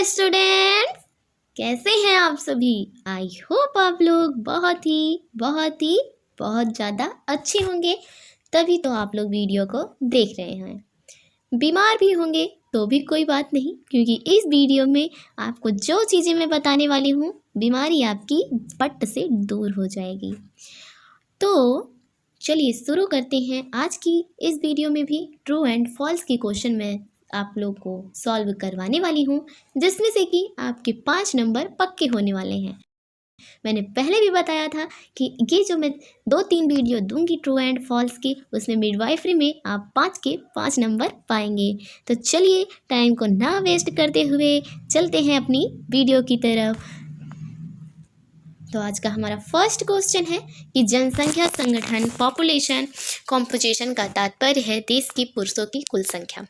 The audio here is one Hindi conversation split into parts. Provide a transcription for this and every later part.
स्टूडेंट्स, कैसे हैं आप सभी। आई होप आप लोग बहुत ज़्यादा अच्छे होंगे, तभी तो आप लोग वीडियो को देख रहे हैं। बीमार भी होंगे तो भी कोई बात नहीं, क्योंकि इस वीडियो में आपको जो चीज़ें मैं बताने वाली हूँ, बीमारी आपकी पट से दूर हो जाएगी। तो चलिए शुरू करते हैं। आज की इस वीडियो में भी ट्रू एंड फॉल्स के क्वेश्चन मैं आप लोग को सॉल्व करवाने वाली हूँ, जिसमें से कि आपके 5 नंबर पक्के होने वाले हैं। मैंने पहले भी बताया था कि ये जो मैं 2-3 वीडियो दूंगी ट्रू एंड फॉल्स की, उसमें मिडवाइफरी में आप 5 के 5 नंबर पाएंगे। तो चलिए टाइम को ना वेस्ट करते हुए चलते हैं अपनी वीडियो की तरफ। तो आज का हमारा फर्स्ट क्वेश्चन है कि जनसंख्या संगठन पॉपुलेशन कॉम्पोजिशन का तात्पर्य है देश की पुरुषों की कुल संख्या।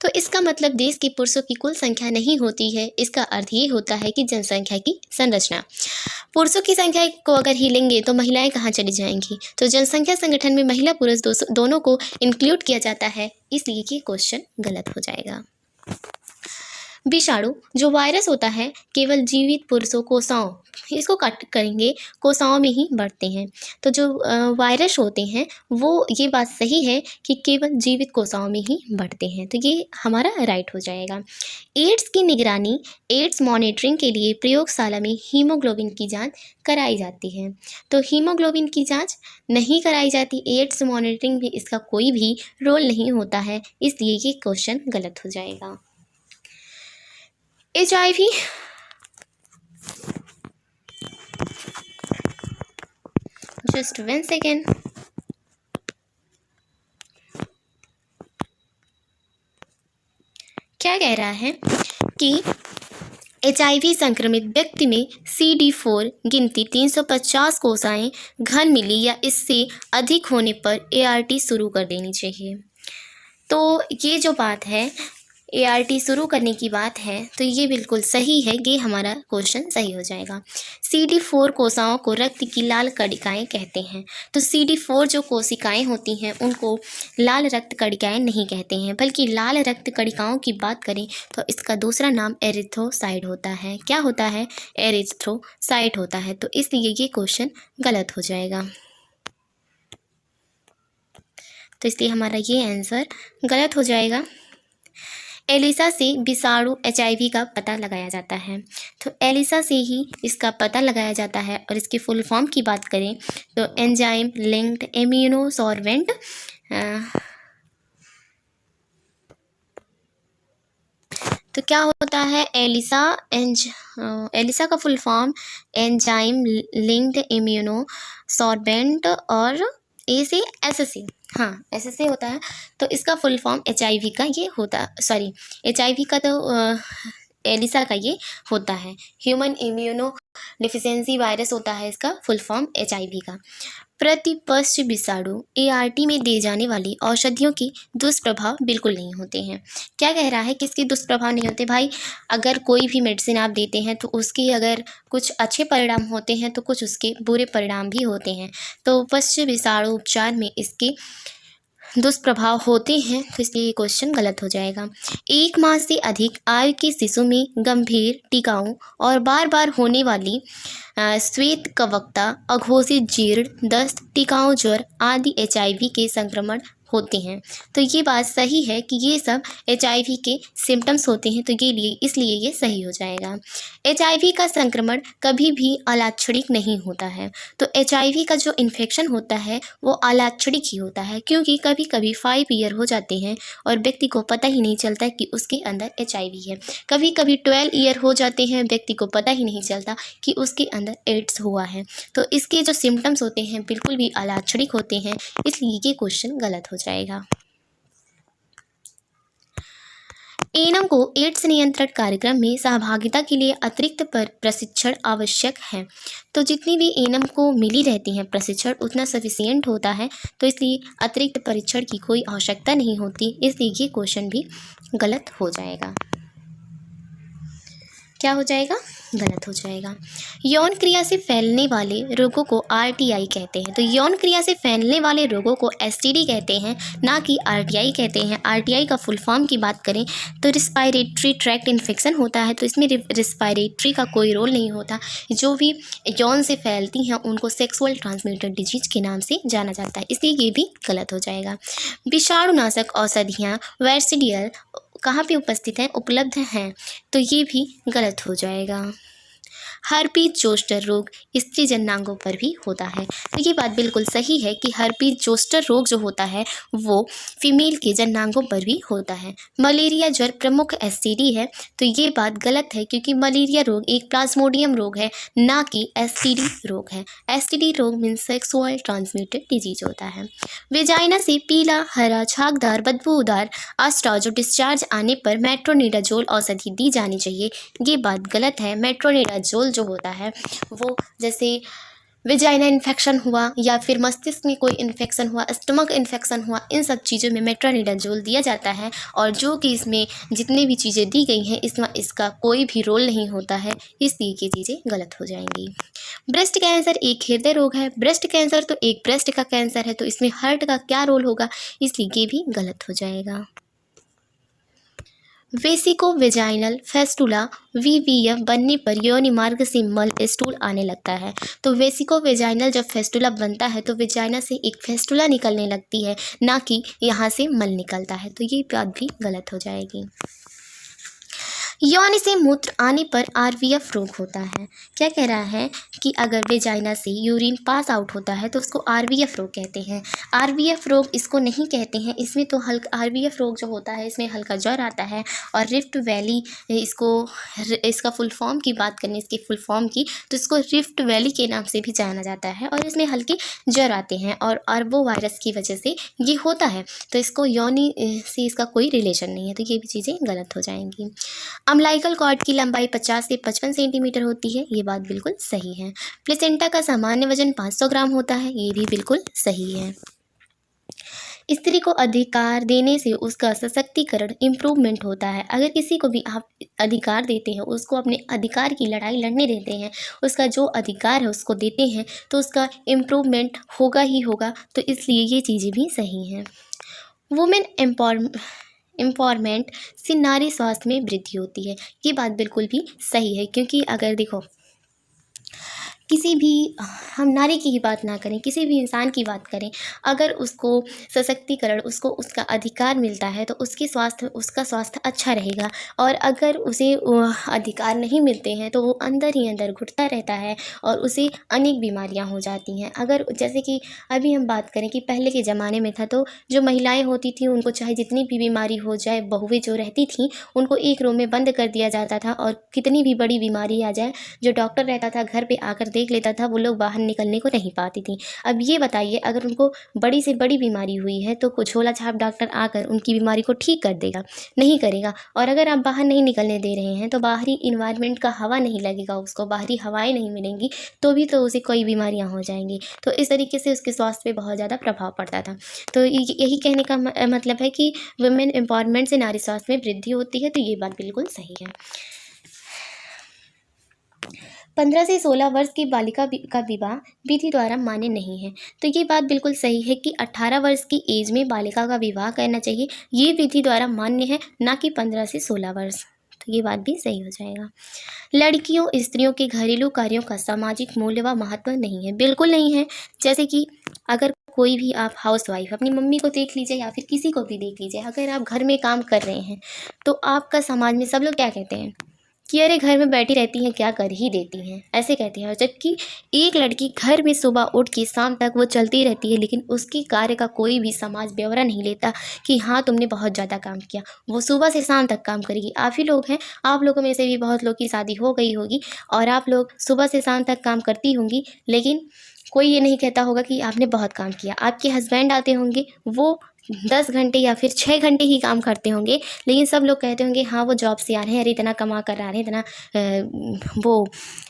तो इसका मतलब देश के पुरुषों की कुल संख्या नहीं होती है, इसका अर्थ ये होता है कि जनसंख्या की संरचना। पुरुषों की संख्या को अगर ही लेंगे तो महिलाएं कहाँ चली जाएंगी। तो जनसंख्या संगठन में महिला पुरुष दोनों को इंक्लूड किया जाता है, इसलिए ये क्वेश्चन गलत हो जाएगा। विषाणु जो वायरस होता है केवल जीवित पुरुषों कोशिकाओं, इसको कट करेंगे, कोशिकाओं में ही बढ़ते हैं। तो जो वायरस होते हैं वो, ये बात सही है कि केवल जीवित कोशिकाओं में ही बढ़ते हैं, तो ये हमारा राइट हो जाएगा। एड्स की निगरानी, एड्स मॉनिटरिंग के लिए प्रयोगशाला में हीमोग्लोबिन की जांच कराई जाती है। तो हीमोग्लोबिन की जांच नहीं कराई जाती, एड्स मॉनिटरिंग में इसका कोई भी रोल नहीं होता है, इसलिए ये क्वेश्चन गलत हो जाएगा। HIV, just 1 second. क्या कह रहा है कि HIV संक्रमित व्यक्ति में CD4 गिनती 350 कोशिकाएं घन मिली या इससे अधिक होने पर ART शुरू कर देनी चाहिए। तो ये जो बात है, ART शुरू करने की बात है, तो ये बिल्कुल सही है, ये हमारा क्वेश्चन सही हो जाएगा। CD4 कोशिकाओं को रक्त की लाल कणिकाएं कहते हैं। तो CD4 जो कोशिकाएं होती हैं उनको लाल रक्त कणिकाएं नहीं कहते हैं, बल्कि लाल रक्त कणिकाओं की बात करें तो इसका दूसरा नाम एरिथ्रोसाइट होता है। क्या होता है? एरिथ्रोसाइट होता है। तो इसलिए ये क्वेश्चन गलत हो जाएगा, तो इसलिए हमारा ये आंसर गलत हो जाएगा। एलिसा से विषाणु HIV का पता लगाया जाता है। तो एलिसा से ही इसका पता लगाया जाता है, और इसकी फुल फॉर्म की बात करें तो एंजाइम लिंक्ड इम्यूनोसॉर्बेंट। तो क्या होता है एलिसा का full form enzyme linked immunosorbent, और ए से SC, हाँ SC होता है। तो इसका फुल फॉर्म HIV का ये होता, सॉरी HIV का तो एलिसा का ये होता है ह्यूमन इम्यूनो डिफिशियंसी वायरस होता है इसका फुल फॉर्म HIV का। प्रतिपक्ष विषाणु ART में दी जाने वाली औषधियों की दुष्प्रभाव बिल्कुल नहीं होते हैं। क्या कह रहा है, किसके दुष्प्रभाव नहीं होते भाई? अगर कोई भी मेडिसिन आप देते हैं तो उसके अगर कुछ अच्छे परिणाम होते हैं तो कुछ उसके बुरे परिणाम भी होते हैं। तो पक्ष विषाणु उपचार में इसके दुष्प्रभाव होते हैं, तो इसलिए ये क्वेश्चन गलत हो जाएगा। 1 माह से अधिक आयु के शिशु में गंभीर टीकाओं और बार बार होने वाली श्वेत कवकता, अघोषित जीर्ण, दस्त, टीकाओं, ज्वर आदि HIV के संक्रमण होते हैं। तो ये बात सही है कि ये सब HIV के सिम्टम्स होते हैं, तो इसलिए ये सही हो जाएगा। HIV का संक्रमण कभी भी अलाक्षणिक नहीं होता है। तो HIV का जो इन्फेक्शन होता है वो अलाक्षणिक ही होता है, क्योंकि कभी कभी 5 ईयर हो जाते हैं और व्यक्ति को पता ही नहीं चलता कि उसके अंदर HIV है। कभी कभी 12 ईयर हो जाते हैं, व्यक्ति को पता ही नहीं चलता कि उसके अंदर एड्स हुआ है। तो इसके जो सिम्टम्स होते हैं बिल्कुल भी अलाक्षणिक होते हैं, इसलिए ये क्वेश्चन गलत हो जाएगा। एनम को एड्स नियंत्रण कार्यक्रम में सहभागिता के लिए अतिरिक्त प्रशिक्षण आवश्यक है। तो जितनी भी एनम को मिली रहती है प्रशिक्षण उतना सफिशिएंट होता है, तो इसलिए अतिरिक्त परीक्षण की कोई आवश्यकता नहीं होती, इसलिए ये क्वेश्चन भी गलत हो जाएगा। क्या हो जाएगा, गलत हो जाएगा। यौन क्रिया से फैलने वाले रोगों को आरटीआई कहते हैं। तो यौन क्रिया से फैलने वाले रोगों को एसटीडी कहते हैं, ना कि आरटीआई कहते हैं। आरटीआई का फुल फॉर्म की बात करें तो रिस्पायरेटरी ट्रैक्ट इन्फेक्शन होता है, तो इसमें रिस्पायरेटरी का कोई रोल नहीं होता। जो भी यौन से फैलती हैं उनको सेक्सुअल ट्रांसमिटेड डिजीज के नाम से जाना जाता है, इसलिए ये भी गलत हो जाएगा। विषाणुनाशक औषधियाँ वैक्सीडियल कहाँ पे उपस्थित हैं, उपलब्ध हैं, तो ये भी गलत हो जाएगा। हर्पीज जोस्टर रोग स्त्री जननांगों पर भी होता है। तो ये बात बिल्कुल सही है कि हर्पीज जोस्टर रोग जो होता है वो फीमेल के जननांगों पर भी होता है। मलेरिया ज्वर प्रमुख एसटीडी है, तो ये बात गलत है क्योंकि मलेरिया रोग एक प्लाज्मोडियम रोग है, ना कि एसटीडी रोग है। एसटीडी रोग मीन्स सेक्सुअल ट्रांसमिटेड डिजीज होता है। वेजाइना से पीला, हरा, छागदार, बदबूदार अस्थाव जो डिस्चार्ज आने पर मेट्रोनिडाजोल औषधि दी जानी चाहिए, ये बात गलत है। मेट्रोनिडाजोल जो होता है वो जैसे वेजाइना इन्फेक्शन हुआ या फिर मस्तिष्क में कोई इन्फेक्शन हुआ, स्टमक इन्फेक्शन हुआ, इन सब चीज़ों में मेट्रोनिडाजोल दिया जाता है। और जो कि इसमें जितनी भी चीज़ें दी गई हैं इसमें इसका कोई भी रोल नहीं होता है, इसलिए ये चीज़ें गलत हो जाएंगी। ब्रेस्ट कैंसर एक हृदय रोग है। ब्रेस्ट कैंसर तो एक ब्रेस्ट का कैंसर है, तो इसमें हार्ट का क्या रोल होगा, इसलिए ये भी गलत हो जाएगा। वेसिको वेजाइनल फेस्टुला वीवीएफ बनने पर योनि मार्ग से मल स्टूल आने लगता है। तो वेसिको वेजाइनल जब फेस्टुला बनता है तो वेजाइना से एक फेस्टुला निकलने लगती है, ना कि यहाँ से मल निकलता है, तो ये बात भी गलत हो जाएगी। यौन से मूत्र आने पर आरवीएफ रोग होता है। क्या कह रहा है कि अगर वेजाइना से यूरिन पास आउट होता है तो उसको आरवीएफ रोग कहते हैं। आरवीएफ रोग इसको नहीं कहते हैं, इसमें तो हल्का आरवीएफ रोग जो होता है इसमें हल्का ज्वर आता है और रिफ्ट वैली इसका फुल फॉर्म की बात करें, इसके फुल फॉर्म की, तो इसको रिफ्ट वैली के नाम से भी जाना जाता है और इसमें हल्के ज्वर आते हैं और आर्बो वायरस की वजह से ये होता है, तो इसको यौनी से इसका कोई रिलेशन नहीं है, तो ये भी चीज़ें गलत हो जाएंगी। अम्लाइकल कॉर्ड की लंबाई 50 से 55 सेंटीमीटर होती है, ये बात बिल्कुल सही है। प्लेसेंटा का सामान्य वजन 500 ग्राम होता है, ये भी बिल्कुल सही है। स्त्री को अधिकार देने से उसका सशक्तिकरण इम्प्रूवमेंट होता है। अगर किसी को भी आप अधिकार देते हैं, उसको अपने अधिकार की लड़ाई लड़ने देते हैं, उसका जो अधिकार है उसको देते हैं, तो उसका इम्प्रूवमेंट होगा ही होगा, तो इसलिए ये चीज़ें भी सही हैं। वुमेन एम्पावरमेंट से नारी स्वास्थ्य में वृद्धि होती है, ये बात बिल्कुल भी सही है क्योंकि अगर देखो किसी भी हम नारी की ही बात ना करें, किसी भी इंसान की बात करें, अगर उसको सशक्तिकरण उसको उसका अधिकार मिलता है तो उसका स्वास्थ्य अच्छा रहेगा। और अगर उसे अधिकार नहीं मिलते हैं तो वो अंदर ही अंदर घुटता रहता है और उसे अनेक बीमारियां हो जाती हैं। अगर जैसे कि अभी हम बात करें कि पहले के ज़माने में था तो जो महिलाएं होती थी उनको चाहे जितनी भी बीमारी हो जाए, बहुएं जो रहती थीं उनको एक रूम में बंद कर दिया जाता था और कितनी भी बड़ी बीमारी आ जाए जो डॉक्टर रहता था घर पे आकर देख लेता था, वो लोग बाहर निकलने को नहीं पाती थी। अब ये बताइए अगर उनको बड़ी से बड़ी बीमारी हुई है तो कुछ झोला छाप डॉक्टर आकर उनकी बीमारी को ठीक कर देगा? नहीं करेगा। और अगर आप बाहर नहीं निकलने दे रहे हैं तो बाहरी इन्वायरमेंट का हवा नहीं लगेगा, उसको बाहरी हवाएं नहीं मिलेंगी, तो भी तो उसे कोई बीमारियां हो जाएंगी। तो इस तरीके से उसके स्वास्थ्य पे बहुत ज़्यादा प्रभाव पड़ता था। तो यही कहने का मतलब है कि वुमेन एम्पावरमेंट से नारी स्वास्थ्य में वृद्धि होती है, तो ये बात बिल्कुल सही है। 15 से 16 वर्ष की बालिका का विवाह विधि द्वारा मान्य नहीं है, तो ये बात बिल्कुल सही है कि 18 वर्ष की एज में बालिका का विवाह करना चाहिए, ये विधि द्वारा मान्य है, ना कि 15 से 16 वर्ष, तो ये बात भी सही हो जाएगा। लड़कियों स्त्रियों के घरेलू कार्यों का सामाजिक मूल्य व महत्व नहीं है, बिल्कुल नहीं है। जैसे कि अगर कोई भी आप हाउसवाइफ अपनी मम्मी को देख लीजिए या फिर किसी को भी देख लीजिए, अगर आप घर में काम कर रहे हैं तो आपका समाज में सब लोग क्या कहते हैं कि अरे घर में बैठी रहती हैं, क्या कर ही देती हैं, ऐसे कहते हैं। और जबकि एक लड़की घर में सुबह उठ के शाम तक वो चलती रहती है, लेकिन उसकी कार्य का कोई भी समाज ब्यौरा नहीं लेता कि हाँ तुमने बहुत ज़्यादा काम किया, वो सुबह से शाम तक काम करेगी। आप ही लोग हैं, आप लोगों में से भी बहुत लोग की शादी हो गई होगी और आप लोग सुबह से शाम तक काम करती होंगी, लेकिन कोई ये नहीं कहता होगा कि आपने बहुत काम किया। आपके हस्बैंड आते होंगे, वो 10 घंटे या फिर 6 घंटे ही काम करते होंगे, लेकिन सब लोग कहते होंगे हाँ वो जॉब से आ रहे हैं, अरे इतना कमा कर आ रहे हैं, इतना वो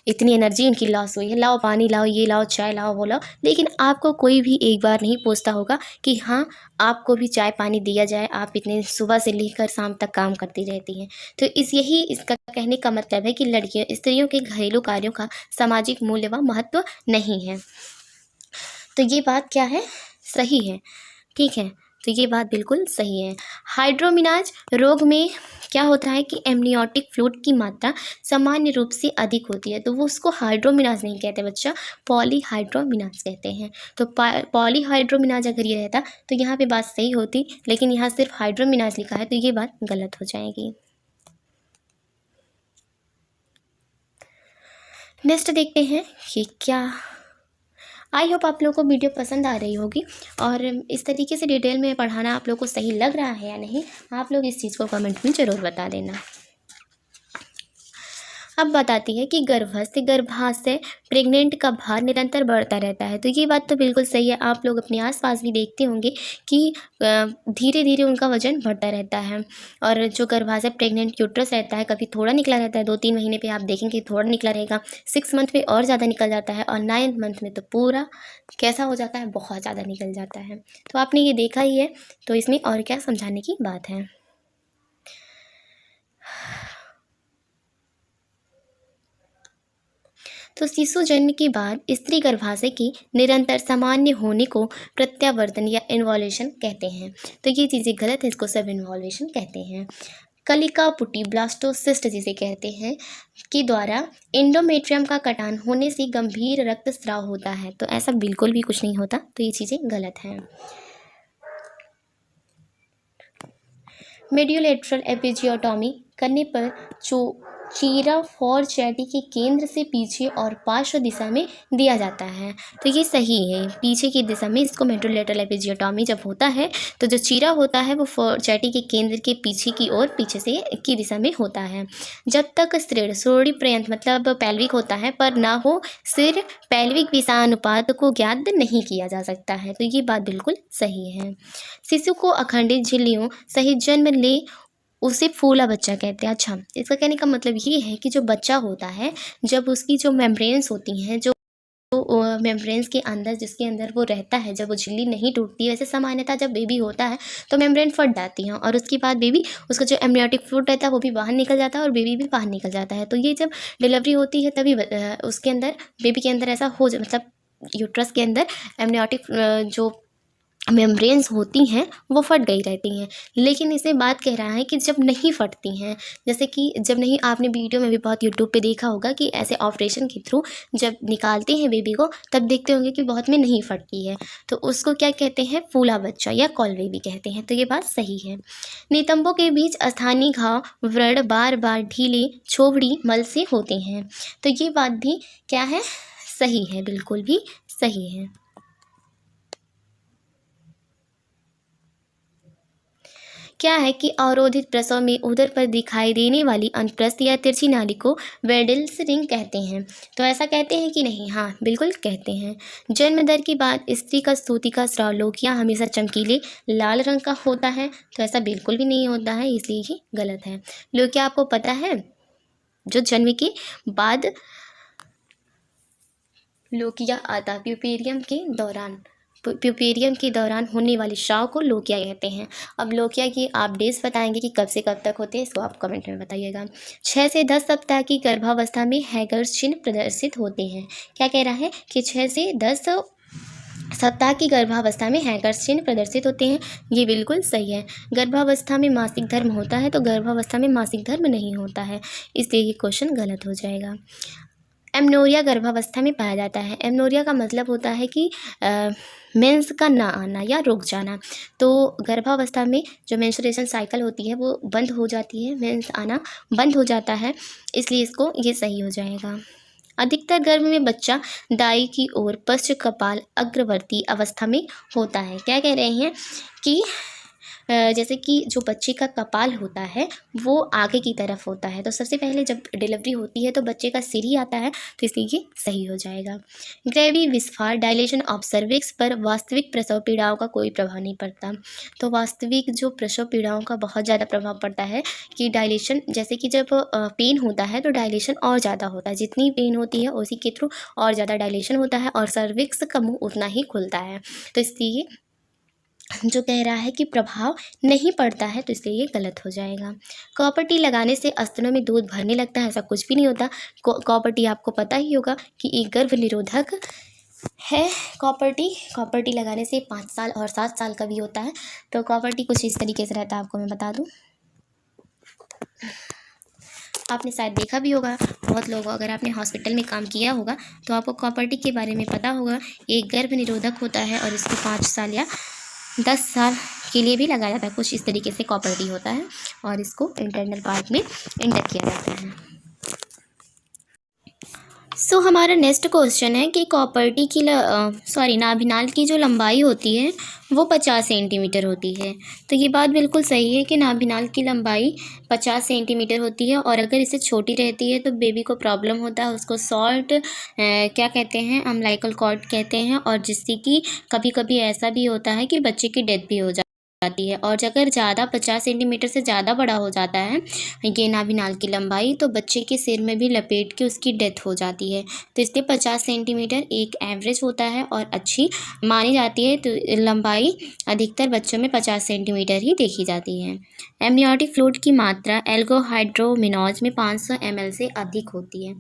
इतनी एनर्जी उनकी लॉस हुई है, लाओ पानी लाओ, ये लाओ, चाय लाओ, वो लाओ। लेकिन आपको कोई भी एक बार नहीं पूछता होगा कि हाँ आपको भी चाय पानी दिया जाए, आप इतने सुबह से लेकर शाम तक काम करती रहती हैं। तो यही इसका कहने का मतलब है कि लड़कियों स्त्रियों के घरेलू कार्यों का सामाजिक मूल्य व महत्व नहीं है। तो ये बात क्या है, सही है, ठीक है। तो ये बात बिल्कुल सही है। हाइड्रोमिनाज रोग में क्या होता है कि एमनियोटिक फ्लूइड की मात्रा सामान्य रूप से अधिक होती है, तो वो उसको हाइड्रोमिनाज नहीं कहते बच्चा, पॉलीहाइड्रोमिनाज कहते हैं। तो पॉलीहाइड्रोमिनाज अगर ये रहता तो यहाँ पे बात सही होती, लेकिन यहाँ सिर्फ हाइड्रोमिनाज लिखा है तो ये बात गलत हो जाएगी। नेक्स्ट देखते हैं कि क्या, आई होप आप लोगों को वीडियो पसंद आ रही होगी और इस तरीके से डिटेल में पढ़ाना आप लोगों को सही लग रहा है या नहीं, आप लोग इस चीज़ को कमेंट में ज़रूर बता देना। अब बताती है कि गर्भाशय प्रेग्नेंट का भार निरंतर बढ़ता रहता है, तो ये बात तो बिल्कुल सही है। आप लोग अपने आसपास भी देखते होंगे कि धीरे धीरे उनका वजन बढ़ता रहता है। और जो गर्भाशय प्रेग्नेंट यूट्रस रहता है, कभी थोड़ा निकला रहता है, 2-3 महीने पे आप देखेंगे थोड़ा निकला रहेगा, 6 मंथ में और ज़्यादा निकल जाता है, और 9th मंथ में तो पूरा कैसा हो जाता है, बहुत ज़्यादा निकल जाता है। तो आपने ये देखा ही है, तो इसमें और क्या समझाने की बात है। तो शिशु जन्म के बाद स्त्री गर्भाशय की निरंतर सामान्य होने को प्रत्यावर्तन या इन्वॉल्यूशन कहते हैं। तो ये चीज़ें गलत है, इसको सब इन्वॉल्यूशन कहते हैं। कलिका पुटी ब्लास्टोसिस्ट जिसे कहते हैं के द्वारा एंडोमेट्रियम का कटान होने से गंभीर रक्तस्राव होता है, तो ऐसा बिल्कुल भी कुछ नहीं होता, तो ये चीज़ें गलत हैं। मेडियोलेटरल एपिजियोटॉमी करने पर चीरा फॉरचैटी के केंद्र से पीछे और पार्श्व दिशा में दिया जाता है, तो ये सही है, पीछे की दिशा में इसको मेडियोलेटरल एपिजियोटॉमी जब होता है तो जो चीरा होता है वो फॉरचैटी के केंद्र के पीछे की ओर, पीछे से की दिशा में होता है। जब तक श्रोणि पर्यंत मतलब पैल्विक होता है पर ना हो सिर पैल्विक विषानुपात को ज्ञात नहीं किया जा सकता है, तो ये बात बिल्कुल सही है। शिशु को अखंडित झिल्लियों सहित जन्म ले उसे फूला बच्चा कहते हैं। अच्छा, इसका कहने का मतलब ये है कि जो बच्चा होता है, जब उसकी जो मेम्ब्रेन्स होती हैं, जो मेम्ब्रेन्स के अंदर जिसके अंदर वो रहता है, जब वो झिल्ली नहीं टूटती, वैसे सामान्यतः जब बेबी होता है तो मेम्ब्रेन फट जाती हैं और उसके बाद बेबी उसका जो एमनियोटिक फ्लूइड रहता है वो भी बाहर निकल जाता है और बेबी भी बाहर निकल जाता है। तो ये जब डिलीवरी होती है तभी उसके अंदर बेबी के अंदर ऐसा हो मतलब यूट्रस के अंदर एमनियोटिक जो मेम्ब्रेन्स होती हैं वो फट गई रहती हैं। लेकिन इसमें बात कह रहा है कि जब नहीं फटती हैं, जैसे कि जब नहीं, आपने वीडियो में भी बहुत यूट्यूब पे देखा होगा कि ऐसे ऑपरेशन के थ्रू जब निकालते हैं बेबी को तब देखते होंगे कि बहुत में नहीं फटती है, तो उसको क्या कहते हैं, फूला बच्चा या कॉल बेबी कहते हैं, तो ये बात सही है। नितंबों के बीच स्थानीय घाव व्रण बार बार ढीले छोबड़ी मल से होते हैं, तो ये बात भी क्या है, सही है, बिल्कुल भी सही है। क्या है कि अवरोधित प्रसव में उदर पर दिखाई देने वाली अनुप्रस्थ या तिरछी नाली को वेडल्स रिंग कहते हैं, तो ऐसा कहते हैं कि नहीं, हाँ बिल्कुल कहते हैं। जन्म दर के बाद स्त्री का स्तूतिका स्राव लोकिया हमेशा चमकीले लाल रंग का होता है, तो ऐसा बिल्कुल भी नहीं होता है, इसलिए ही गलत है। लोकिया आपको पता है जो जन्म के बाद लोकिया आता प्यूपेरियम के दौरान होने वाले स्राव को लोकिया कहते हैं। अब लोकिया की आप डेज बताएंगे कि कब से कब तक होते हैं, इसको आप कमेंट में बताइएगा। 6 से 10 सप्ताह की गर्भावस्था में हैगर्स चिन्ह प्रदर्शित होते हैं। क्या कह रहा है कि 6 से 10 सप्ताह की गर्भावस्था में हैगर्स चिन्ह प्रदर्शित होते हैं, ये बिल्कुल सही है। गर्भावस्था में मासिक धर्म होता है, तो गर्भावस्था में मासिक धर्म नहीं होता है, इसलिए ये क्वेश्चन गलत हो जाएगा। एमनोरिया गर्भावस्था में पाया जाता है। एमनोरिया का मतलब होता है कि मेंस का ना आना या रुक जाना, तो गर्भावस्था में जो मेंस्ट्रुएशन साइकिल होती है वो बंद हो जाती है, मेंस आना बंद हो जाता है, इसलिए इसको ये सही हो जाएगा। अधिकतर गर्भ में बच्चा दाई की ओर पश्च कपाल अग्रवर्ती अवस्था में होता है। क्या कह रहे हैं कि जैसे कि जो बच्चे का कपाल होता है वो आगे की तरफ होता है, तो सबसे पहले जब डिलीवरी होती है तो बच्चे का सिर ही आता है, तो इसलिए ये सही हो जाएगा। ग्रेवी विस्फार डायलेशन ऑफ सर्विक्स पर वास्तविक प्रसव पीड़ाओं का कोई प्रभाव नहीं पड़ता। तो वास्तविक जो प्रसव पीड़ाओं का बहुत ज़्यादा प्रभाव पड़ता है कि डायलेशन, जैसे कि जब पेन होता है तो डायलेशन और ज़्यादा होता है, जितनी पेन होती है उसी के थ्रू और ज़्यादा डायलेशन होता है और सर्विक्स का मुंह उतना ही खुलता है। तो इसलिए जो कह रहा है कि प्रभाव नहीं पड़ता है, तो इसलिए ये गलत हो जाएगा। कॉपर टी लगाने से स्तनों में दूध भरने लगता है, ऐसा कुछ भी नहीं होता। कॉपर टी आपको पता ही होगा कि एक गर्भ निरोधक है। कॉपर टी लगाने से 5 साल और 7 साल का भी होता है। तो कॉपर टी कुछ इस तरीके से रहता है, आपको मैं बता दूं, आपने शायद देखा भी होगा, बहुत लोग, अगर आपने हॉस्पिटल में काम किया होगा तो आपको कॉपर टी के बारे में पता होगा। एक गर्भ निरोधक होता है और इसको 5 साल या 10 साल के लिए भी लगाया जाता है, कुछ इस तरीके से कॉपर टी होता है और इसको इंटरनल पार्ट में इंजेक्ट किया जाता है। सो हमारा नेक्स्ट क्वेश्चन है कि कॉपर टी की नाभिनाल की जो लंबाई होती है वो 50 सेंटीमीटर होती है। तो ये बात बिल्कुल सही है कि नाभिनाल की लंबाई 50 सेंटीमीटर होती है, और अगर इससे छोटी रहती है तो बेबी को प्रॉब्लम होता है, उसको सॉल्ट क्या कहते हैं, अम्लाइकल कॉर्ड कहते हैं, और जिससे कि कभी कभी ऐसा भी होता है कि बच्चे की डेथ भी हो जाती है। और अगर ज़्यादा 50 सेंटीमीटर से ज़्यादा बड़ा हो जाता है ये नाभिनाल की लंबाई, तो बच्चे के सिर में भी लपेट के उसकी डेथ हो जाती है। तो इसलिए 50 सेंटीमीटर एक एवरेज होता है और अच्छी मानी जाती है। तो लंबाई अधिकतर बच्चों में 50 सेंटीमीटर ही देखी जाती है। एमनियोटिक फ्लूइड की मात्रा एल्गोहाइड्रोमिनॉज में 500 ml से अधिक होती है।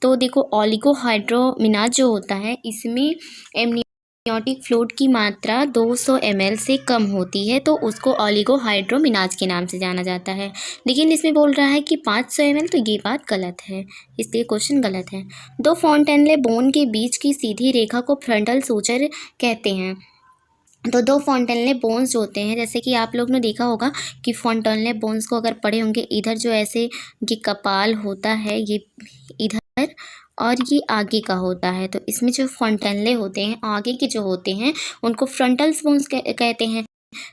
तो देखो, ओलिगोहाइड्रोमिनाज जो होता है इसमें एमनियोटिक फ्लूइड की मात्रा 200 ml से कम होती है, तो उसको ओलिगोहाइड्रोमिनाज के नाम से जाना जाता है। लेकिन इसमें बोल रहा है कि 500 ml, तो ये बात गलत है, इसलिए क्वेश्चन गलत है। दो फॉन्टेनले बोन के बीच की सीधी रेखा को फ्रंटल सूचर कहते हैं। तो दो फॉन्टेनले बोन्स जो होते हैं, जैसे कि आप लोग ने देखा होगा कि फॉन्टेनले बोन्स को अगर पढ़े होंगे, इधर जो ऐसे ये कपाल होता है ये इधर, और ये आगे का होता है, तो इसमें जो फॉन्टेनले होते हैं आगे के जो होते हैं उनको फ्रंटल बोन्स कहते हैं।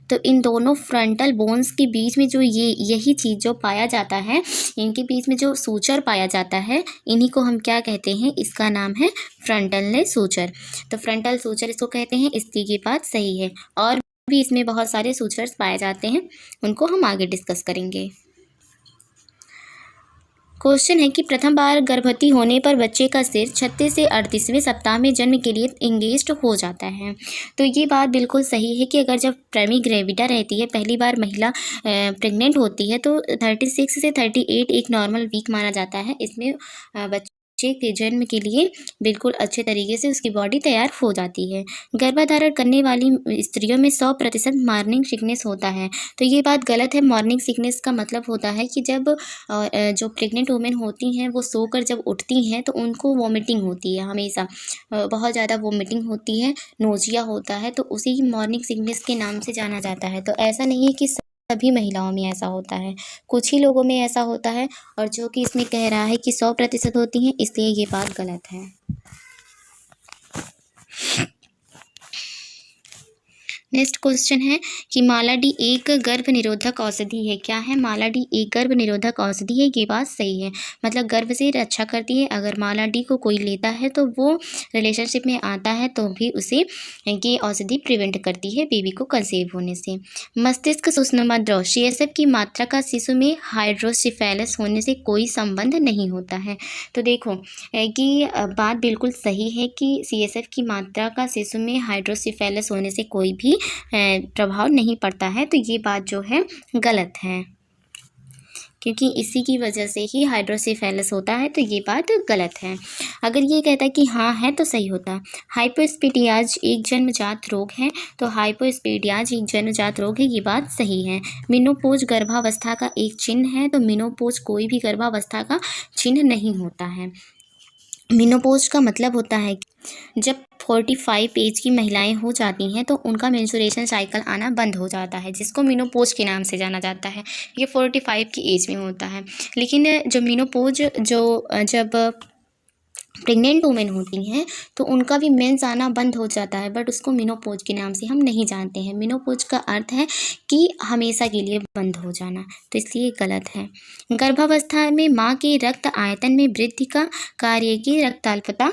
तो इन दोनों फ्रंटल बोन्स के बीच में जो यही चीज़ जो पाया जाता है, इनके बीच में जो सूचर पाया जाता है, इन्हीं को हम क्या कहते हैं, इसका नाम है फ्रंटल सूचर। तो फ्रंटल सूचर इसको कहते हैं, इसकी ये बात सही है। और भी इसमें बहुत सारे सूचर्स पाए जाते हैं, उनको हम आगे डिस्कस करेंगे। क्वेश्चन है कि प्रथम बार गर्भवती होने पर बच्चे का सिर 36 से 38वें सप्ताह में जन्म के लिए इंगेज्ड हो जाता है। तो ये बात बिल्कुल सही है कि अगर जब प्राइमरी ग्रेविडा रहती है, पहली बार महिला प्रेग्नेंट होती है, तो 36 से 38 एक नॉर्मल वीक माना जाता है। इसमें बच्चे के जन्म के लिए बिल्कुल अच्छे तरीके से उसकी बॉडी तैयार हो जाती है। गर्भधारण करने वाली स्त्रियों में 100% मॉर्निंग सिकनेस होता है। तो ये बात गलत है। मॉर्निंग सिकनेस का मतलब होता है कि जब जो प्रेग्नेंट वुमेन होती हैं वो सोकर जब उठती हैं तो उनको वॉमिटिंग होती है, हमेशा बहुत ज़्यादा वॉमिटिंग होती है, नोजिया होता है, तो उसी मॉर्निंग सिकनेस के नाम से जाना जाता है। तो ऐसा नहीं है कि सभी महिलाओं में ऐसा होता है, कुछ ही लोगों में ऐसा होता है, और जो कि इसमें कह रहा है कि 100% होती हैं, इसलिए ये बात गलत है। नेक्स्ट क्वेश्चन है कि मालाडी एक गर्भ निरोधक औषधि है। क्या है? मालाडी एक गर्भ निरोधक औषधि है, ये बात सही है, मतलब गर्भ से रक्षा करती है। अगर मालाडी को कोई लेता है तो वो रिलेशनशिप में आता है तो भी उसे ये औषधि प्रिवेंट करती है बेबी को कंसीव होने से। मस्तिष्क सुषमा द्रव CSF की मात्रा का शिशु में हाइड्रोसिफेलस होने से कोई संबंध नहीं होता है। तो देखो कि बात बिल्कुल सही है कि CSF की मात्रा का शिशु में हाइड्रोसिफेलस होने से कोई भी प्रभाव नहीं पड़ता है। तो ये बात जो है गलत है, क्योंकि इसी की वजह से ही हाइड्रोसिफेलस होता है, तो ये बात गलत है। अगर ये कहता है कि हाँ है तो सही होता। हाइपोस्पिडियाज एक जन्मजात रोग है, तो हाइपोस्पिडियाज एक जन्मजात रोग है, ये बात सही है। मिनोपोज गर्भावस्था का एक चिन्ह है, तो मिनोपोज कोई भी गर्भावस्था का चिन्ह नहीं होता है। मिनोपोज का मतलब होता है कि जब 45 एज की महिलाएं हो जाती हैं तो उनका मेंस्ट्रुएशन साइकिल आना बंद हो जाता है, जिसको मिनोपोज के नाम से जाना जाता है। ये 45 की एज में होता है। लेकिन जो मिनोपोज जब प्रेग्नेंट वुमेन होती हैं तो उनका भी मेंस आना बंद हो जाता है, बट उसको मेनोपॉज के नाम से हम नहीं जानते हैं। मेनोपॉज का अर्थ है कि हमेशा के लिए बंद हो जाना, तो इसलिए गलत है। गर्भावस्था में माँ के रक्त आयतन में वृद्धि का कार्य की रक्ताल्पता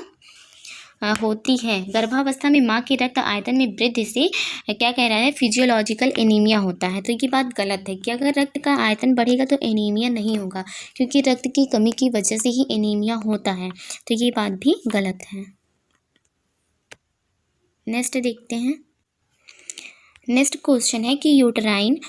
होती है। गर्भावस्था में माँ के रक्त आयतन में वृद्धि से क्या कह रहा है, फिजियोलॉजिकल एनीमिया होता है। तो ये बात गलत है कि अगर रक्त का आयतन बढ़ेगा तो एनीमिया नहीं होगा, क्योंकि रक्त की कमी की वजह से ही एनीमिया होता है। तो ये बात भी गलत है। नेक्स्ट देखते हैं। नेक्स्ट क्वेश्चन है कि यूटराइन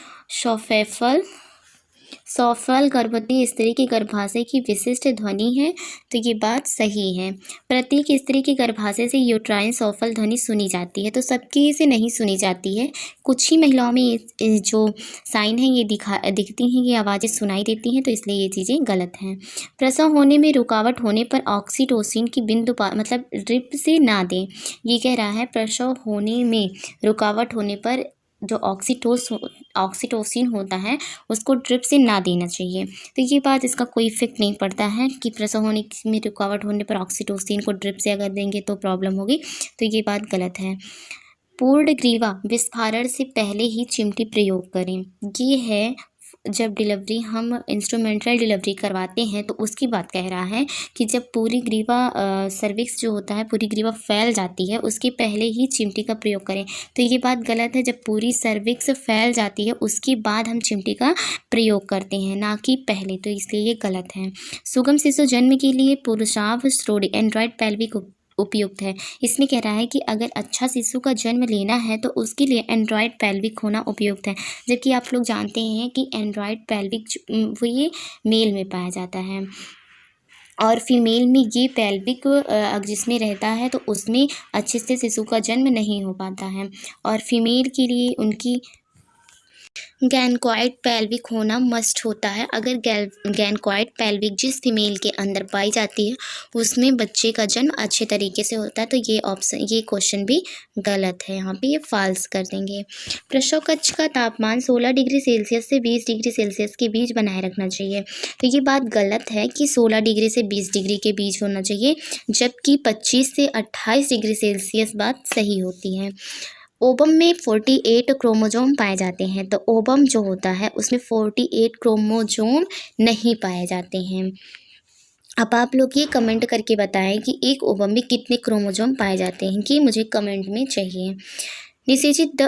सॉफल गर्भवती स्त्री के गर्भाशय की विशिष्ट ध्वनि है। तो ये बात सही है। प्रत्येक स्त्री के गर्भाशय से यूट्राइन सॉफल ध्वनि सुनी जाती है, तो सबकी से नहीं सुनी जाती है। कुछ ही महिलाओं में ये जो साइन है ये दिखती हैं, ये आवाज़ें सुनाई देती हैं, तो इसलिए ये चीज़ें गलत हैं। प्रसव होने में रुकावट होने पर ऑक्सीटोसिन की बिंदु मतलब ड्रिप से ना दें। ये कह रहा है प्रसव होने में रुकावट होने पर जो ऑक्सीटोसिन होता है उसको ड्रिप से ना देना चाहिए। तो ये बात इसका कोई इफेक्ट नहीं पड़ता है कि प्रसव होने में रुकावट होने पर ऑक्सीटोसिन को ड्रिप से अगर देंगे तो प्रॉब्लम होगी, तो ये बात गलत है। पूर्ण ग्रीवा विस्फारण से पहले ही चिमटी प्रयोग करें। ये है जब डिलीवरी हम इंस्ट्रूमेंटल डिलीवरी करवाते हैं तो उसकी बात कह रहा है कि जब पूरी ग्रीवा सर्विक्स जो होता है पूरी ग्रीवा फैल जाती है उसके पहले ही चिमटी का प्रयोग करें। तो ये बात गलत है। जब पूरी सर्विक्स फैल जाती है उसके बाद हम चिमटी का प्रयोग करते हैं, ना कि पहले, तो इसलिए ये गलत है। सुगम शिशु जन्म के लिए पुरुषाव श्रोडी एंड्रॉयड पेल्विक उपयुक्त है। इसमें कह रहा है कि अगर अच्छा शिशु का जन्म लेना है तो उसके लिए एंड्रॉयड पेल्विक होना उपयुक्त है, जबकि आप लोग जानते हैं कि एंड्रॉयड पेल्विक वो ये मेल में पाया जाता है और फीमेल में ये पेल्विक जिसमें रहता है तो उसमें अच्छे से शिशु का जन्म नहीं हो पाता है। और फीमेल के लिए उनकी गैनक्वाइड पेल्विक होना मस्ट होता है। अगर गैनक्वाइड पेल्विक जिस फीमेल के अंदर पाई जाती है उसमें बच्चे का जन्म अच्छे तरीके से होता है, तो ये क्वेश्चन भी गलत है। यहाँ पे ये फॉल्स कर देंगे। प्रसव कक्ष का तापमान 16 डिग्री सेल्सियस से 20 डिग्री सेल्सियस के बीच बनाए रखना चाहिए। तो ये बात गलत है कि 16 डिग्री से 20 डिग्री के बीच होना चाहिए, जबकि 25 से 28 डिग्री सेल्सियस बात सही होती है। ओवम में 48 क्रोमोजोम पाए जाते हैं, तो ओवम जो होता है उसमें 48 क्रोमोजोम नहीं पाए जाते हैं। अब आप लोग ये कमेंट करके बताएं कि एक ओवम में कितने क्रोमोजोम पाए जाते हैं, कि मुझे कमेंट में चाहिए। निषेचित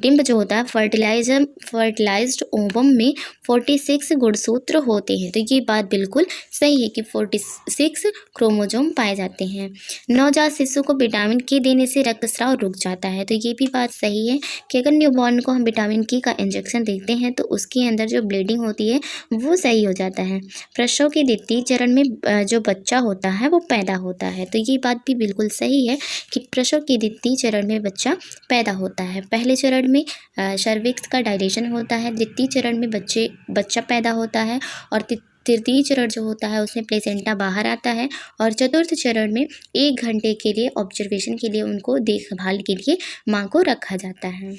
डिंब जो होता है फर्टिलाइज्ड ओवम में 46 गुणसूत्र होते हैं। तो ये बात बिल्कुल सही है कि 46 क्रोमोजोम पाए जाते हैं। नवजात शिशु को विटामिन के देने से रक्तस्राव रुक जाता है। तो ये भी बात सही है कि अगर न्यूबॉर्न को हम विटामिन के का इंजेक्शन देते हैं तो उसके अंदर जो ब्लीडिंग होती है वो सही हो जाता है। प्रसव के द्वितीय चरण में जो बच्चा होता है वो पैदा होता है। तो ये बात भी बिल्कुल सही है कि प्रसव के द्वितीय चरण में बच्चा पैदा होता है। पहले चरण में सर्विक्स का डायलेशन होता है, द्वितीय चरण में बच्चा पैदा होता है और तृतीय चरण जो होता है उसमें प्लेसेंटा बाहर आता है और चतुर्थ चरण में 1 घंटे के लिए ऑब्जर्वेशन के लिए उनको देखभाल के लिए माँ को रखा जाता है।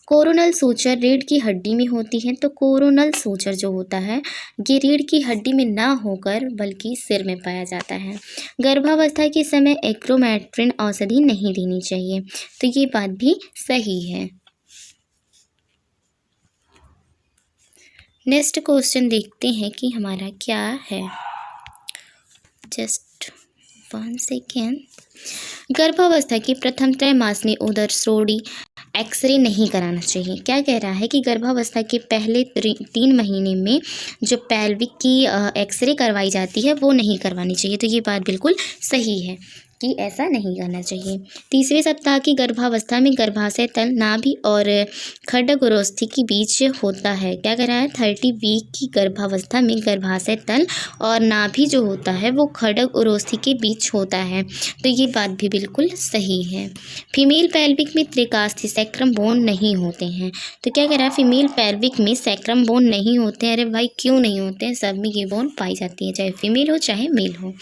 कोरोनल सूचर रीढ़ की हड्डी में होती है। तो कोरोनल सूचर जो होता है ये रीढ़ की हड्डी में ना होकर बल्कि सिर में पाया जाता है। गर्भावस्था के समय एक्रोमेट्रिन औषधि नहीं देनी चाहिए। तो ये बात भी सही है। नेक्स्ट क्वेश्चन देखते हैं कि हमारा क्या है। Just 1 second. गर्भावस्था के प्रथम त्रैमास में उदर श्रोणि एक्सरे नहीं कराना चाहिए। क्या कह रहा है कि गर्भावस्था के पहले 3 महीने में जो पेल्विक की एक्सरे करवाई जाती है वो नहीं करवानी चाहिए। तो ये बात बिल्कुल सही है कि ऐसा नहीं करना चाहिए। तीसरे सप्ताह की गर्भावस्था में गर्भाशय तल नाभि और खड्ग उरोस्थि के बीच होता है। क्या कह रहा है, 30 वीक की गर्भावस्था में गर्भाशय तल और नाभि जो होता है वो खड्ग उरोस्थि के बीच होता है। तो ये बात भी बिल्कुल सही है। फीमेल पेल्विक में त्रिकास्थि सैक्रम बोन नहीं होते हैं। तो क्या कह रहा है, फीमेल पेल्विक में सैक्रम बोन नहीं होते हैं। अरे भाई क्यों नहीं होते हैं, सब में ये बोन पाई जाती है, चाहे फीमेल हो चाहे मेल हो।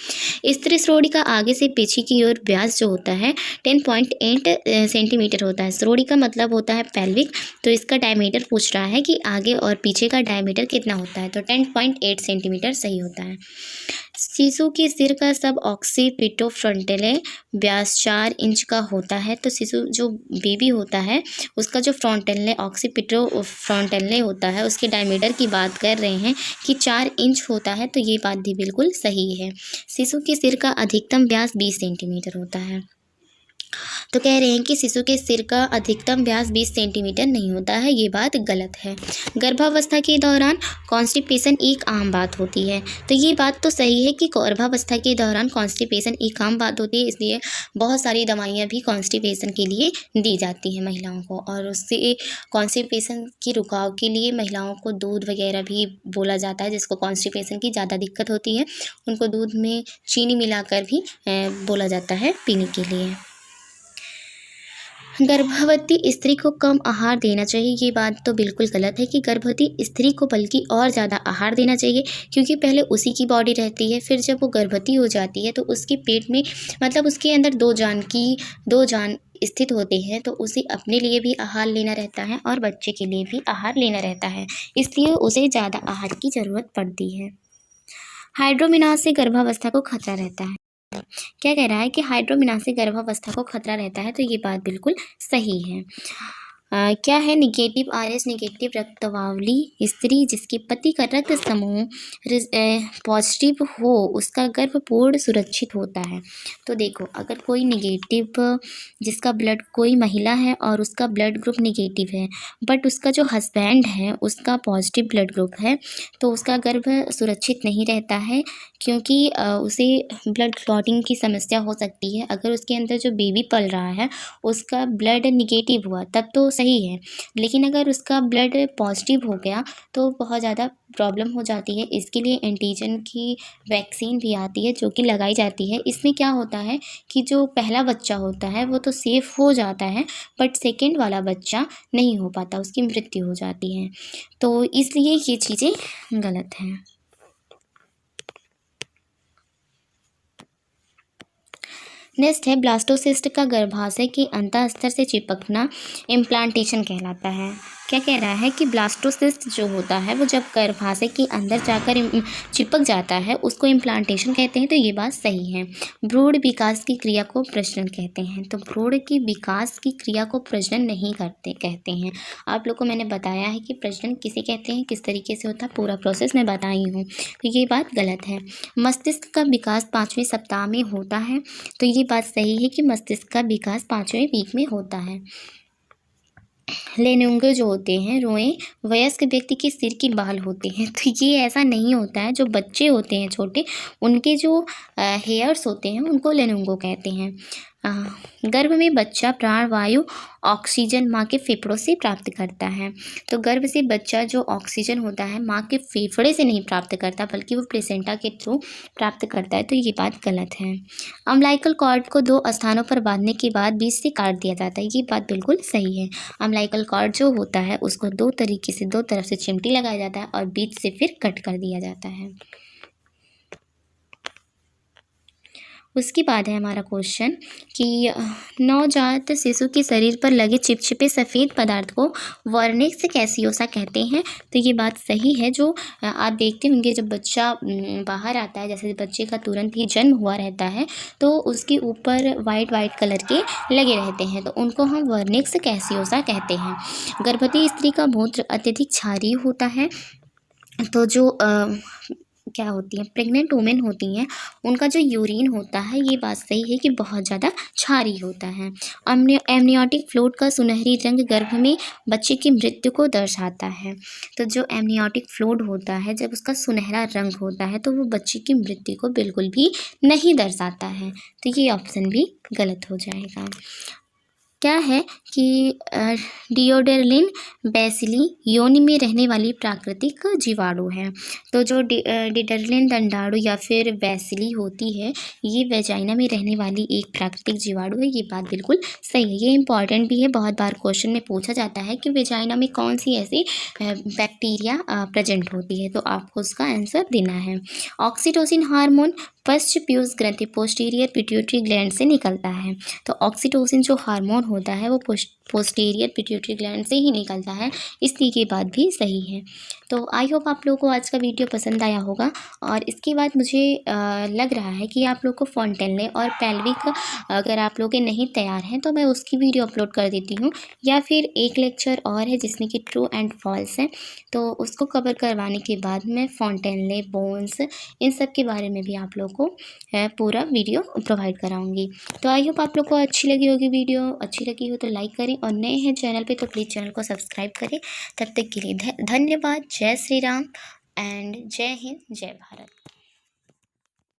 स्त्री श्रोणि का आगे से पीछे की ओर व्यास जो होता है 10.8 सेंटीमीटर होता है। श्रोणि का मतलब होता है पेल्विक, तो इसका डायमीटर पूछ रहा है कि आगे और पीछे का डायमीटर कितना होता है, तो 10.8 सेंटीमीटर सही होता है। शिशु के सिर का सब ऑक्सीपिटोफ्रंटले व्यास 4 इंच का होता है। तो शिशु जो बेबी होता है उसका जो फ्रंटले ऑक्सीपिटोफ्रंटले होता है उसके डायमीटर की बात कर रहे हैं कि 4 इंच होता है, तो ये बात भी बिल्कुल सही है। शिशु के सिर का अधिकतम व्यास 20 सेंटीमीटर होता है। तो कह रहे हैं कि शिशु के सिर का अधिकतम व्यास 20 सेंटीमीटर नहीं होता है, ये बात गलत है। गर्भावस्था के दौरान कॉन्स्टिपेशन एक आम बात होती है। तो ये बात तो सही है कि गर्भावस्था के दौरान कॉन्स्टिपेशन एक आम बात होती है, इसलिए बहुत सारी दवाइयाँ भी कॉन्स्टिपेशन के लिए दी जाती हैं महिलाओं को। और उससे कॉन्स्टिपेशन की रुकाव के लिए महिलाओं को दूध वगैरह भी बोला जाता है, जिसको कॉन्स्टिपेशन की ज़्यादा दिक्कत होती है उनको दूध में चीनी मिलाकर भी बोला जाता है पीने के लिए। गर्भवती स्त्री को कम आहार देना चाहिए, ये बात तो बिल्कुल गलत है कि गर्भवती स्त्री को बल्कि और ज़्यादा आहार देना चाहिए, क्योंकि पहले उसी की बॉडी रहती है, फिर जब वो गर्भवती हो जाती है तो उसके पेट में मतलब उसके अंदर दो जान स्थित होते हैं, तो उसे अपने लिए भी आहार लेना रहता है और बच्चे के लिए भी आहार लेना रहता है, इसलिए उसे ज़्यादा आहार की ज़रूरत पड़ती है। हाइड्रोमिनास से गर्भावस्था को खतरा रहता है। क्या कह रहा है कि हाइड्रोमिनास से गर्भावस्था को खतरा रहता है, तो ये बात बिल्कुल सही है। क्या है निगेटिव RH निगेटिव रक्तवावली स्त्री जिसके पति का रक्त समूह पॉजिटिव हो उसका गर्भ पूर्ण सुरक्षित होता है। तो देखो, अगर कोई निगेटिव जिसका ब्लड कोई महिला है और उसका ब्लड ग्रुप निगेटिव है, बट उसका जो हस्बैंड है उसका पॉजिटिव ब्लड ग्रुप है, तो उसका गर्भ सुरक्षित नहीं रहता है, क्योंकि उसे ब्लड क्लॉटिंग की समस्या हो सकती है। अगर उसके अंदर जो बेबी पल रहा है उसका ब्लड निगेटिव हुआ तब तो सही है, लेकिन अगर उसका ब्लड पॉजिटिव हो गया तो बहुत ज़्यादा प्रॉब्लम हो जाती है। इसके लिए एंटीजन की वैक्सीन भी आती है जो कि लगाई जाती है। इसमें क्या होता है कि जो पहला बच्चा होता है वो तो सेफ हो जाता है, बट सेकेंड वाला बच्चा नहीं हो पाता, उसकी मृत्यु हो जाती है। तो इसलिए ये चीज़ें गलत हैं। नेक्स्ट है ब्लास्टोसिस्ट का गर्भाशय के अंतःस्तर से चिपकना इम्प्लांटेशन कहलाता है। क्या कह रहा है कि ब्लास्टोसिस्ट जो होता है वो जब गर्भाशय के अंदर जाकर चिपक जाता है उसको इम्प्लांटेशन कहते हैं, तो ये बात सही है। भ्रूण विकास की क्रिया को प्रजनन कहते हैं, तो भ्रूण की विकास की क्रिया को प्रजनन नहीं कहते हैं। आप लोग को मैंने बताया है कि प्रजनन किसे कहते हैं, किस तरीके से होता है, पूरा प्रोसेस मैं बताई हूँ, तो ये बात गलत है। मस्तिष्क का विकास 5वें सप्ताह में होता है, तो ये बात सही है कि मस्तिष्क का विकास 5वें वीक में होता है। लेनुंगे जो होते हैं रोए वयस्क व्यक्ति के सिर की बाल होते हैं, तो ये ऐसा नहीं होता है। जो बच्चे होते हैं छोटे उनके जो हेयर्स होते हैं उनको लेनुंगो कहते हैं। गर्भ में बच्चा प्राणवायु ऑक्सीजन माँ के फेफड़ों से प्राप्त करता है, तो गर्भ से बच्चा जो ऑक्सीजन होता है माँ के फेफड़े से नहीं प्राप्त करता बल्कि वो प्लेसेंटा के थ्रू प्राप्त करता है, तो ये बात गलत है। अम्लाइकल कॉर्ड को 2 स्थानों पर बांधने के बाद बीच से काट दिया जाता है, ये बात बिल्कुल सही है। अम्लाइकल कॉर्ड जो होता है उसको 2 तरीके से 2 तरफ से चिमटी लगाया जाता है और बीच से फिर कट कर दिया जाता है। उसके बाद है हमारा क्वेश्चन कि नवजात शिशु के शरीर पर लगे चिपचिपे सफ़ेद पदार्थ को वर्निक्स कैसियोसा कहते हैं, तो ये बात सही है। जो आप देखते होंगे जब बच्चा बाहर आता है, जैसे बच्चे का तुरंत ही जन्म हुआ रहता है तो उसके ऊपर वाइट कलर के लगे रहते हैं, तो उनको हम वर्निक्स कैसियोसा कहते हैं। गर्भवती स्त्री का मूत्र अत्यधिक क्षारीय होता है, तो जो क्या होती हैं प्रेग्नेंट वुमेन होती हैं उनका जो यूरिन होता है ये बात सही है कि बहुत ज़्यादा क्षारीय होता है। एमनियोटिक फ्लूइड का सुनहरी रंग गर्भ में बच्चे की मृत्यु को दर्शाता है, तो जो एमनियोटिक फ्लूइड होता है जब उसका सुनहरा रंग होता है तो वो बच्चे की मृत्यु को बिल्कुल भी नहीं दर्शाता है, तो ये ऑप्शन भी गलत हो जाएगा। क्या है कि डिओडेरलिन बैसिली योनि में रहने वाली प्राकृतिक जीवाणु है, तो जो डिओडेरलिन दंडाणु या फिर बैसिली होती है ये वेजाइना में रहने वाली एक प्राकृतिक जीवाणु है, ये बात बिल्कुल सही है। ये इंपॉर्टेंट भी है, बहुत बार क्वेश्चन में पूछा जाता है कि वेजाइना में कौन सी ऐसी बैक्टीरिया प्रेजेंट होती है, तो आपको उसका आंसर देना है। ऑक्सीटोसिन हार्मोन पश्च पीयूष ग्रंथि पोस्टीरियर पिट्यूटरी ग्लैंड से निकलता है, तो ऑक्सीटोसिन जो हार्मोन होता है वो पोस्टीरियर पिट्यूटरी ग्लैंड से ही निकलता है, इसलिए ये बात भी सही है। तो आई होप आप लोगों को आज का वीडियो पसंद आया होगा। और इसके बाद मुझे लग रहा है कि आप लोग को फॉन्टेनले और पेल्विक अगर आप लोग नहीं तैयार हैं तो मैं उसकी वीडियो अपलोड कर देती हूँ, या फिर एक लेक्चर और है जिसमें कि ट्रू एंड फॉल्स है, तो उसको कवर करवाने के बाद मैं फॉन्टेनले, बोन्स, इन सब के बारे में भी आप लोग को पूरा वीडियो प्रोवाइड कराऊंगी। तो आई होप आप लोग को अच्छी लगी होगी वीडियो। अच्छी लगी हो तो लाइक करें, और नए हैं चैनल पे तो प्लीज़ चैनल को सब्सक्राइब करें। तब तक के लिए धन्यवाद। जय श्री राम एंड जय हिंद, जय भारत।